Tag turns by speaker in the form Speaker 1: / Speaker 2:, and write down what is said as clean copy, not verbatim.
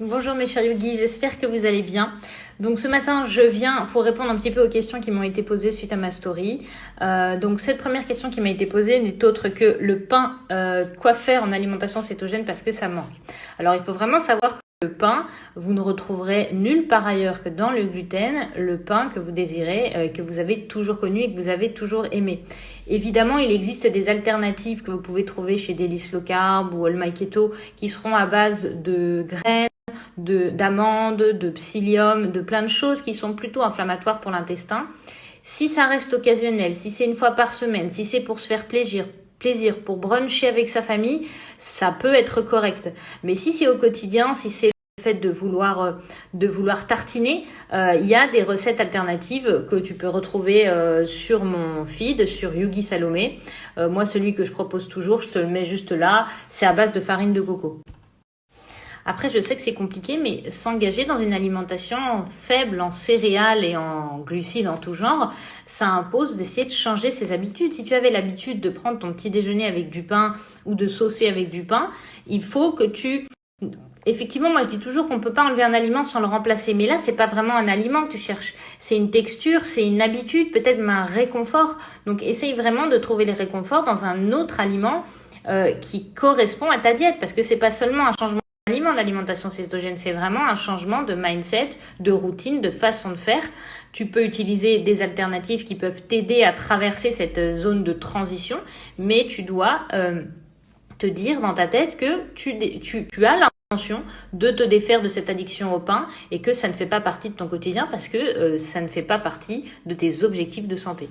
Speaker 1: Bonjour mes chers yogis, j'espère que vous allez bien. Donc ce matin, je viens pour répondre un petit peu aux questions qui m'ont été posées suite à ma story. Donc cette première question qui m'a été posée n'est autre que le pain, quoi faire en alimentation cétogène parce que ça manque. Alors il faut vraiment savoir que le pain, vous ne retrouverez nulle part ailleurs que dans le gluten, le pain que vous désirez, que vous avez toujours connu et que vous avez toujours aimé. Évidemment, il existe des alternatives que vous pouvez trouver chez Délices Low Carb ou All My Keto qui seront à base de graines, d'amandes, de psyllium, de plein de choses qui sont plutôt inflammatoires pour l'intestin. Si ça reste occasionnel, si c'est une fois par semaine, si c'est pour se faire plaisir pour bruncher avec sa famille, ça peut être correct. Mais si c'est au quotidien, si c'est le fait de vouloir tartiner, il y a des recettes alternatives que tu peux retrouver sur mon feed, sur Yogi Salomé. Moi, celui que je propose toujours, je te le mets juste là, c'est à base de farine de coco. Après, je sais que c'est compliqué, mais s'engager dans une alimentation faible en céréales et en glucides en tout genre, ça impose d'essayer de changer ses habitudes. Si tu avais l'habitude de prendre ton petit déjeuner avec du pain ou de saucer avec du pain, il faut que tu... Effectivement, moi je dis toujours qu'on ne peut pas enlever un aliment sans le remplacer. Mais là, c'est pas vraiment un aliment que tu cherches. C'est une texture, c'est une habitude, peut-être même un réconfort. Donc essaye vraiment de trouver les réconforts dans un autre aliment qui correspond à ta diète. Parce que c'est pas seulement un changement l'alimentation cétogène, c'est vraiment un changement de mindset, de routine, de façon de faire. Tu peux utiliser des alternatives qui peuvent t'aider à traverser cette zone de transition, mais tu dois te dire dans ta tête que tu as l'intention de te défaire de cette addiction au pain et que ça ne fait pas partie de ton quotidien parce que ça ne fait pas partie de tes objectifs de santé.